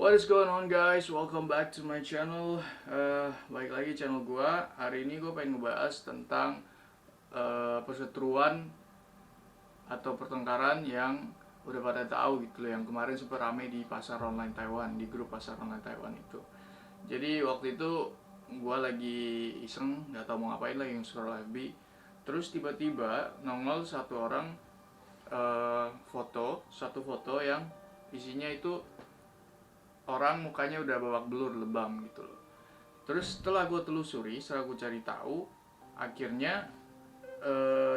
What is going on guys? Welcome back to my channel. Balik lagi channel gua. Hari ini gua pengen ngebahas tentang perseteruan atau pertengkaran yang udah pada tahu gitu loh, yang kemarin super rame di pasar online Taiwan, di grup pasar online Taiwan itu. Jadi waktu itu gua lagi iseng, nggak tahu mau ngapain, lagi scroll FB. Terus tiba-tiba nongol satu orang satu foto yang isinya itu orang mukanya udah babak belur, lebam gitu loh. Terus setelah gue telusuri, setelah gue cari tahu, akhirnya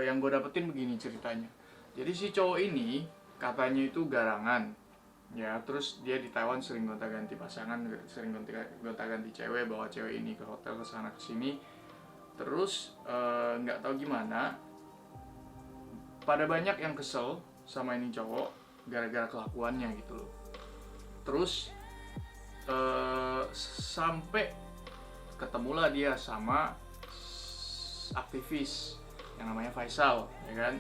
yang gue dapetin begini ceritanya. Jadi si cowok ini katanya itu garangan, ya. Terus dia di Taiwan sering gonta-ganti pasangan, sering gonta-ganti cewek, bawa cewek ini ke hotel, ke sana ke sini. Terus nggak tahu gimana, pada banyak yang kesel sama ini cowok gara-gara kelakuannya gitu loh. Terus sampai ketemulah dia sama aktivis yang namanya Faisal, ya kan.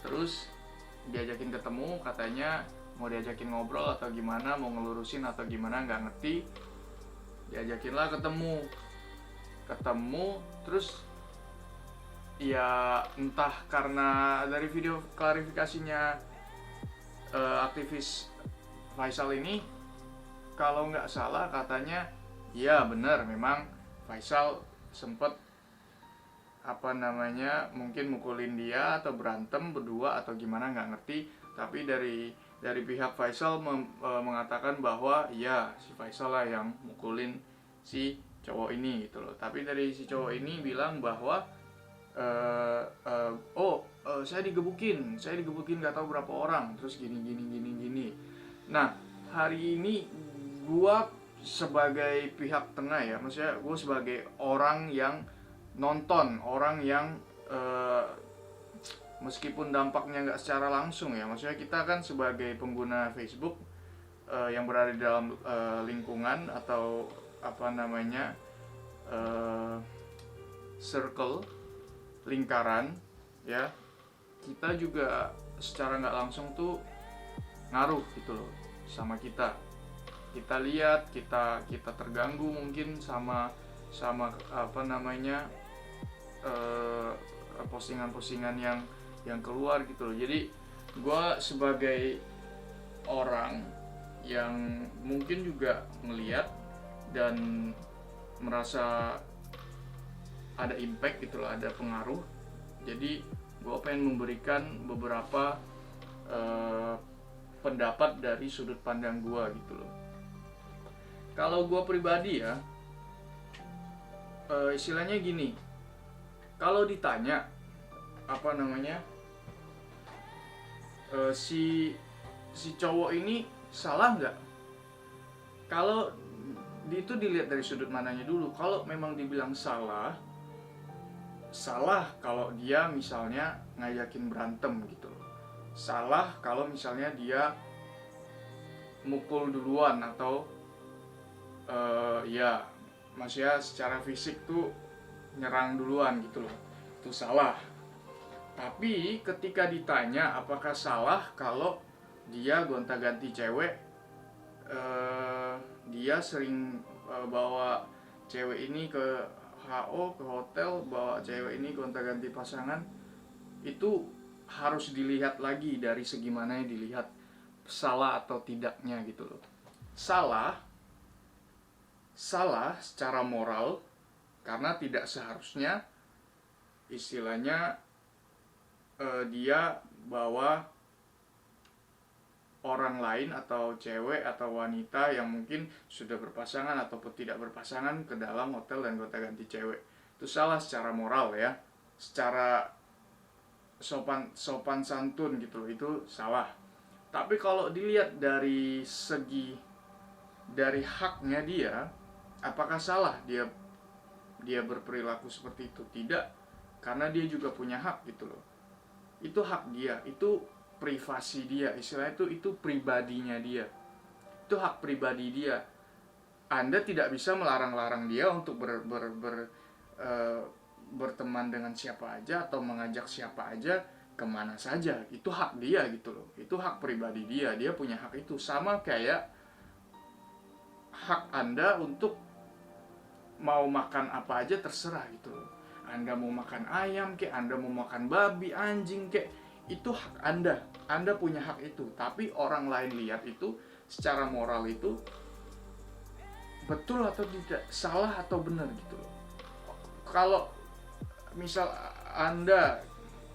Terus diajakin ketemu, katanya mau diajakin ngobrol atau gimana, mau ngelurusin atau gimana, nggak ngerti. Diajakinlah ketemu, terus ya entah karena dari video klarifikasinya aktivis Faisal ini, kalau nggak salah katanya ya benar, memang Faisal sempet mungkin mukulin dia atau berantem berdua atau gimana, nggak ngerti. Tapi dari pihak Faisal mengatakan bahwa ya si Faisal lah yang mukulin si cowok ini gitu loh. Tapi dari si cowok ini bilang bahwa saya digebukin nggak tahu berapa orang, terus gini. Nah, hari ini gua sebagai pihak tengah, ya, maksudnya gua sebagai orang yang nonton, orang yang meskipun dampaknya nggak secara langsung, ya, maksudnya kita kan sebagai pengguna Facebook yang berada di dalam lingkungan atau circle, lingkaran, ya, kita juga secara nggak langsung tuh ngaruh gitu loh sama kita. Kita lihat, kita terganggu mungkin sama postingan-postingan yang keluar gitu loh. Jadi gue sebagai orang yang mungkin juga melihat dan merasa ada impact gitu loh, ada pengaruh. Jadi gue pengen memberikan beberapa pendapat dari sudut pandang gue gitu loh. Kalau gue pribadi, ya, istilahnya gini, kalau ditanya si cowok ini salah nggak, kalau itu dilihat dari sudut mananya dulu. Kalau memang dibilang salah kalau dia misalnya ngajakin berantem gitu loh. Salah kalau misalnya dia mukul duluan atau ya maksudnya secara fisik tuh nyerang duluan gitu loh, itu salah. Tapi ketika ditanya apakah salah kalau dia gonta-ganti cewek, dia sering bawa cewek ini ke HO, ke hotel, bawa cewek ini gonta-ganti pasangan, itu harus dilihat lagi dari segi mana yang dilihat salah atau tidaknya gitu loh. Salah secara moral, karena tidak seharusnya istilahnya dia bawa orang lain atau cewek atau wanita yang mungkin sudah berpasangan ataupun tidak berpasangan ke dalam hotel dan gonta-ganti cewek. Itu salah secara moral, ya, secara sopan santun gitu loh, itu salah. Tapi kalau dilihat dari segi dari haknya dia, apakah salah dia berperilaku seperti itu? Tidak, karena dia juga punya hak gitu loh. Itu hak dia, itu privasi dia, istilahnya itu pribadinya dia, itu hak pribadi dia. Anda tidak bisa melarang-larang dia untuk berteman dengan siapa aja atau mengajak siapa aja kemana saja. Itu hak dia gitu loh, itu hak pribadi dia, dia punya hak itu. Sama kayak hak Anda untuk mau makan apa aja terserah gitu loh. Anda mau makan ayam kek, Anda mau makan babi, anjing kek, itu hak Anda. Anda punya hak itu. Tapi orang lain lihat itu secara moral itu betul atau tidak, salah atau benar gitu loh. Kalau misal Anda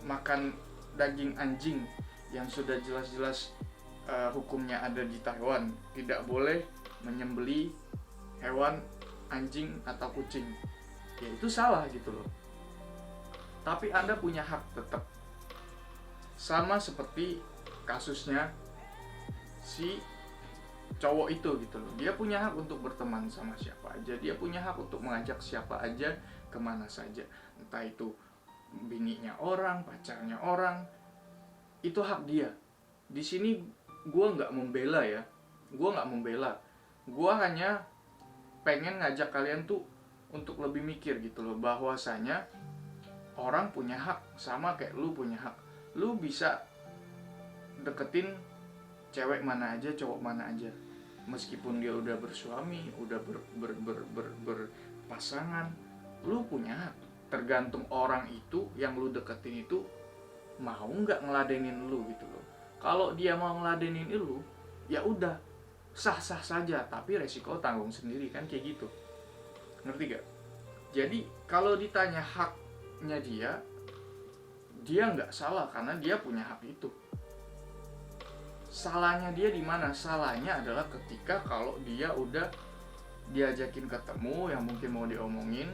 makan daging anjing yang sudah jelas-jelas hukumnya ada di Taiwan, tidak boleh menyembeli hewan anjing atau kucing, ya itu salah gitu loh. Tapi Anda punya hak tetap. Sama seperti kasusnya si cowok itu gitu loh. Dia punya hak untuk berteman sama siapa aja, dia punya hak untuk mengajak siapa aja kemana saja, entah itu bininya orang, pacarnya orang, itu hak dia. Di sini gue nggak membela ya, gue hanya pengen ngajak kalian tuh untuk lebih mikir gitu loh, bahwasanya orang punya hak sama kayak lu punya hak. Lu bisa deketin cewek mana aja, cowok mana aja, meskipun dia udah bersuami, udah berpasangan, lu punya hak. Tergantung orang itu yang lu deketin itu mau nggak ngeladenin lu gitu loh. Kalau dia mau ngeladenin lu, ya udah sah-sah saja, tapi resiko tanggung sendiri kan, kayak gitu. Ngerti gak? Jadi kalau ditanya haknya dia nggak salah karena dia punya hak itu. Salahnya dia di mana? Salahnya adalah ketika kalau dia udah diajakin ketemu yang mungkin mau diomongin,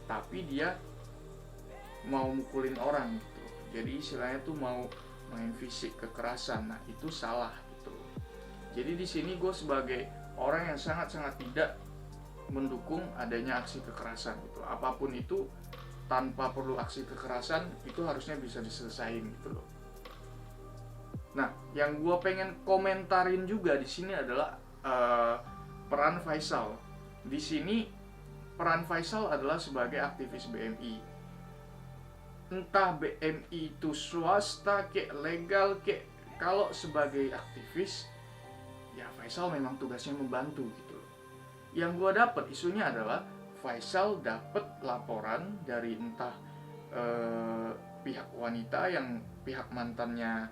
tapi dia mau mukulin orang gitu. Jadi istilahnya tuh mau main fisik, kekerasan. Nah, itu salah gitu. Jadi di sini gue sebagai orang yang sangat-sangat tidak mendukung adanya aksi kekerasan gitu. Apapun itu tanpa perlu aksi kekerasan itu harusnya bisa diselesain gitu loh. Nah, yang gue pengen komentarin juga di sini adalah peran Faisal. Di sini peran Faisal adalah sebagai aktivis BMI. Entah BMI itu swasta kek, legal kek, kalau sebagai aktivis ya Faisal memang tugasnya membantu gitu loh. Yang gue dapet isunya adalah Faisal dapat laporan dari entah pihak wanita, yang pihak mantannya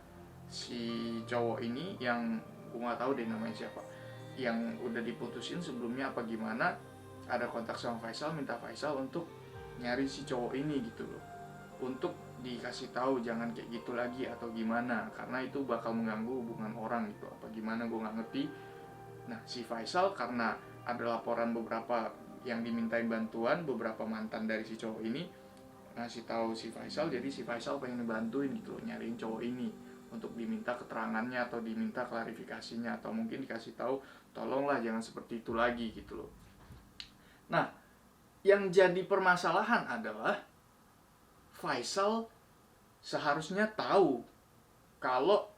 si cowok ini, yang gue nggak tahu deh namanya siapa, yang udah diputusin sebelumnya apa gimana, ada kontak sama Faisal, minta Faisal untuk nyari si cowok ini gitu loh, untuk dikasih tahu jangan kayak gitu lagi atau gimana, karena itu bakal mengganggu hubungan orang gitu apa gimana, gue nggak ngerti. Nah, si Faisal karena ada laporan beberapa yang dimintain bantuan, beberapa mantan dari si cowok ini ngasih tahu si Faisal, jadi si Faisal pengen ngebantuin gitu loh, nyariin cowok ini untuk diminta keterangannya atau diminta klarifikasinya, atau mungkin dikasih tahu tolonglah jangan seperti itu lagi gitu loh. Nah, yang jadi permasalahan adalah Faisal seharusnya tahu kalau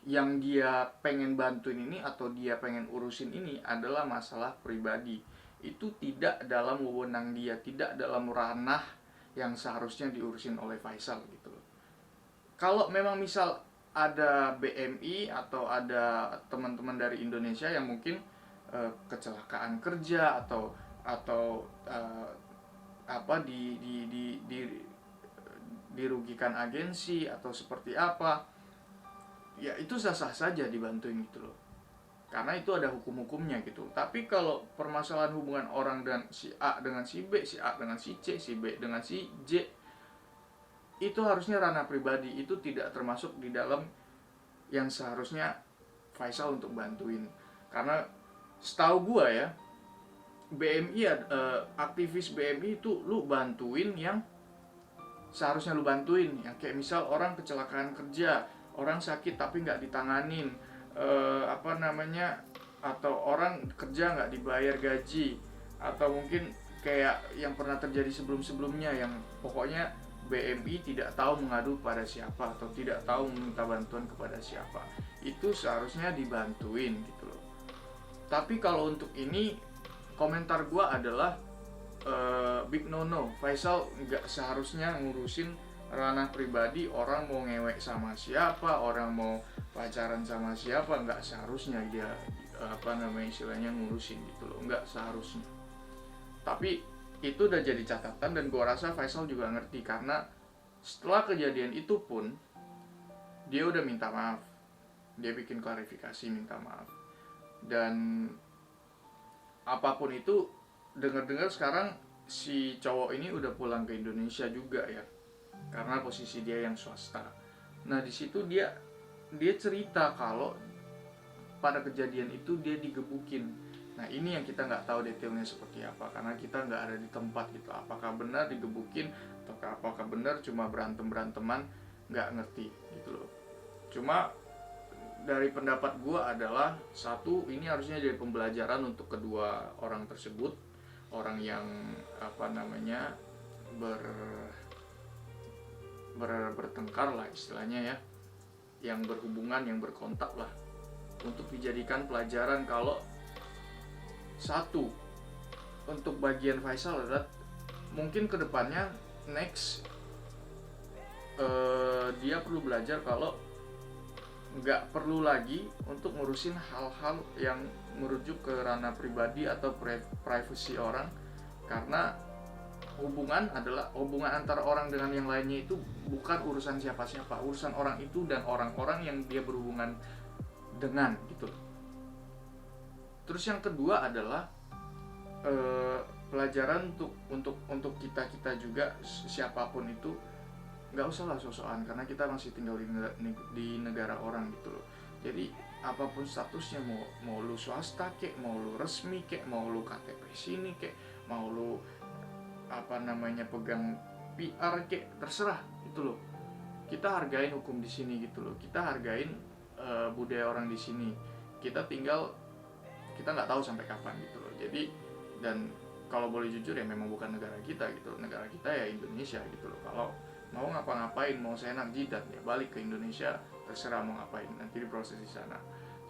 yang dia pengen bantuin ini atau dia pengen urusin ini adalah masalah pribadi. Itu tidak dalam wewenang dia, tidak dalam ranah yang seharusnya diurusin oleh Faisal gitu loh. Kalau memang misal ada BMI atau ada teman-teman dari Indonesia yang mungkin kecelakaan kerja atau dirugikan agensi atau seperti apa, ya itu sah-sah saja dibantuin gitu loh, karena itu ada hukum-hukumnya gitu. Tapi kalau permasalahan hubungan orang dan si A dengan si B, si A dengan si C, si B dengan si J, itu harusnya ranah pribadi, itu tidak termasuk di dalam yang seharusnya Faisal untuk bantuin. Karena setahu gua ya, BMI aktivis BMI itu lu bantuin yang seharusnya lu bantuin, yang kayak misal orang kecelakaan kerja, orang sakit tapi nggak ditanganin, atau orang kerja nggak dibayar gaji, atau mungkin kayak yang pernah terjadi sebelum-sebelumnya yang pokoknya BMI tidak tahu mengadu pada siapa atau tidak tahu meminta bantuan kepada siapa, itu seharusnya dibantuin gitu loh. Tapi kalau untuk ini, komentar gue adalah big no. Faisal nggak seharusnya ngurusin ranah pribadi orang mau ngewek sama siapa, orang mau pacaran sama siapa, nggak seharusnya dia istilahnya ngurusin gitu loh, nggak seharusnya. Tapi itu udah jadi catatan, dan gua rasa Faisal juga ngerti, karena setelah kejadian itu pun dia udah minta maaf, dia bikin klarifikasi, minta maaf. Dan apapun itu, dengar-dengar sekarang si cowok ini udah pulang ke Indonesia juga ya, karena posisi dia yang swasta. Nah di situ dia cerita kalau pada kejadian itu dia digebukin. Nah ini yang kita nggak tahu detailnya seperti apa, karena kita nggak ada di tempat gitu. Apakah benar digebukin atau apakah benar cuma beranteman, nggak ngerti gitu loh. Cuma dari pendapat gue adalah, satu, ini harusnya jadi pembelajaran untuk kedua orang tersebut, orang yang bertengkar lah istilahnya ya, yang berhubungan, yang berkontak lah, untuk dijadikan pelajaran. Kalau satu, untuk bagian Faisal adalah mungkin kedepannya next dia perlu belajar kalau nggak perlu lagi untuk ngurusin hal-hal yang merujuk ke ranah pribadi atau privasi orang, karena hubungan antara orang dengan yang lainnya itu bukan urusan siapa-siapa, urusan orang itu dan orang-orang yang dia berhubungan dengan gitu. Terus yang kedua adalah pelajaran untuk kita juga, siapapun itu, nggak usah lah sok-sokan, karena kita masih tinggal di negara orang gitu loh. Jadi apapun statusnya, mau lu swasta kek, mau lu resmi kek, mau lu KTP sini kek, mau lu pegang PR kek, terserah gitu loh. Kita hargain hukum di sini gitu loh, kita hargain budaya orang di sini. Kita nggak tahu sampai kapan gitu loh. Jadi, dan kalau boleh jujur ya, memang bukan negara kita gitu. Negara kita ya Indonesia gitu loh. Kalau mau ngapa-ngapain, mau seenak jidat ya balik ke Indonesia, terserah mau ngapain, nanti diproses di sana.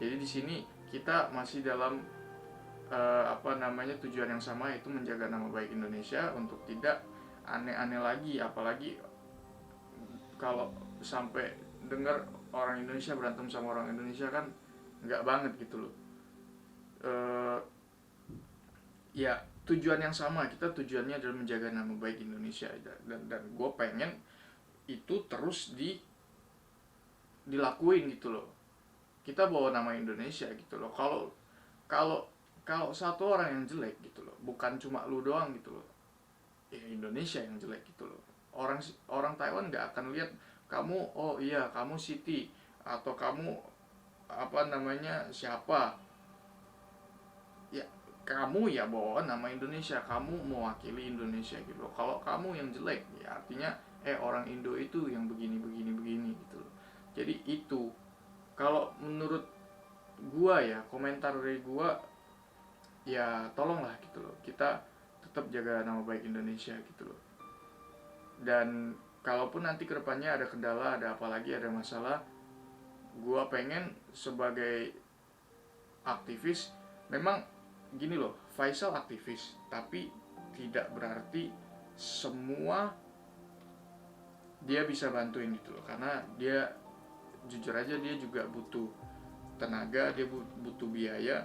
Jadi di sini kita masih dalam tujuan yang sama, yaitu menjaga nama baik Indonesia untuk tidak aneh-aneh lagi. Apalagi kalau sampai dengar orang Indonesia berantem sama orang Indonesia, kan nggak banget gitu loh. Ya tujuan yang sama, kita tujuannya adalah menjaga nama baik Indonesia, dan gue pengen itu terus dilakuin gitu loh. Kita bawa nama Indonesia gitu loh. Kalau satu orang yang jelek gitu loh, bukan cuma lu doang gitu loh, ya Indonesia yang jelek gitu loh. Orang Taiwan nggak akan lihat kamu, oh iya kamu Siti, atau kamu siapa, ya kamu ya bawa nama Indonesia, kamu mewakili Indonesia gitu loh. Kalau kamu yang jelek, ya artinya orang Indo itu yang begini gitu loh. Jadi itu, kalau menurut gua ya, komentar dari gua ya, tolonglah gitu loh, kita tetap jaga nama baik Indonesia gitu loh. Dan kalaupun nanti kedepannya ada kendala, ada apa lagi, ada masalah, gua pengen sebagai aktivis, memang gini loh, Faisal aktivis, tapi tidak berarti semua dia bisa bantuin gitu loh. Karena dia, jujur aja, dia juga butuh tenaga, dia butuh biaya,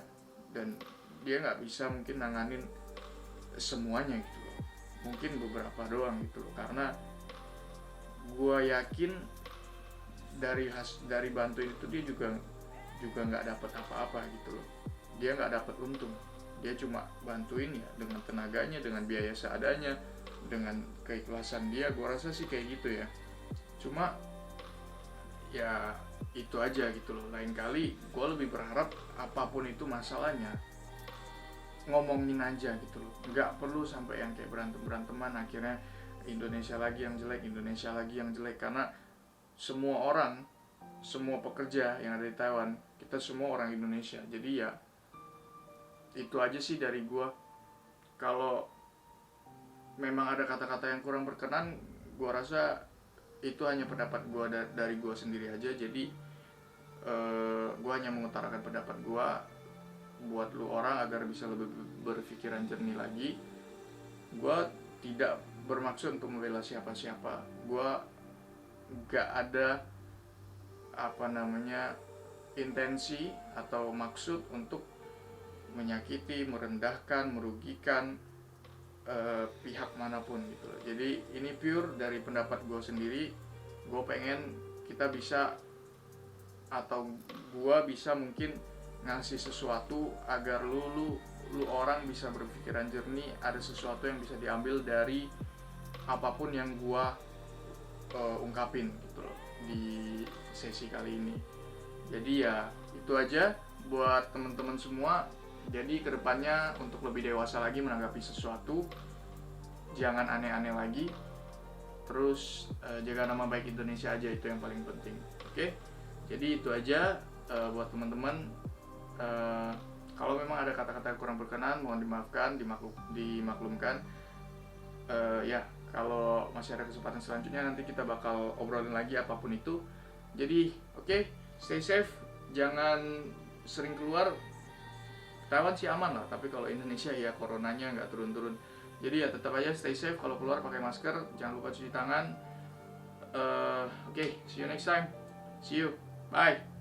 dan dia nggak bisa mungkin nanganin semuanya gitu loh. Mungkin beberapa doang gitu loh. Karena gue yakin dari bantuin itu dia juga nggak dapat apa-apa gitu loh. Dia nggak dapat untung, dia cuma bantuin ya dengan tenaganya, dengan biaya seadanya, dengan keikhlasan dia. Gue rasa sih kayak gitu ya. Cuma ya itu aja gitu loh. Lain kali gue lebih berharap apapun itu masalahnya, ngomongin aja gitu loh. Nggak perlu sampai yang kayak beranteman, akhirnya Indonesia lagi yang jelek. Karena semua pekerja yang ada di Taiwan, kita semua orang Indonesia. Jadi ya itu aja sih dari gue. Kalau memang ada kata-kata yang kurang berkenan, gue rasa itu hanya pendapat gue dari gue sendiri aja. Jadi gue hanya mengutarakan pendapat gue buat lu orang agar bisa lebih berpikiran jernih lagi. Gue tidak bermaksud untuk membela siapa-siapa. Gue gak ada intensi atau maksud untuk menyakiti, merendahkan, merugikan pihak manapun gitu loh. Jadi ini pure dari pendapat gue sendiri. Gue pengen kita bisa, atau gue bisa mungkin ngasih sesuatu agar lu orang bisa berpikiran jernih, ada sesuatu yang bisa diambil dari apapun yang gue ungkapin gitu loh di sesi kali ini. Jadi ya itu aja buat teman-teman semua. Jadi kedepannya untuk lebih dewasa lagi menanggapi sesuatu, jangan aneh-aneh lagi. Terus jaga nama baik Indonesia aja, itu yang paling penting. Oke? Jadi itu aja buat teman-teman. Kalau memang ada kata-kata yang kurang berkenan, mohon dimaafkan, dimaklumkan. Ya, kalau masih ada kesempatan selanjutnya nanti kita bakal obrolin lagi apapun itu. Jadi oke, stay safe, jangan sering keluar. Taiwan sih aman lah, tapi kalau Indonesia ya coronanya nggak turun-turun. Jadi ya tetap aja stay safe, kalau keluar pakai masker, jangan lupa cuci tangan. Oke, see you next time. See you, bye.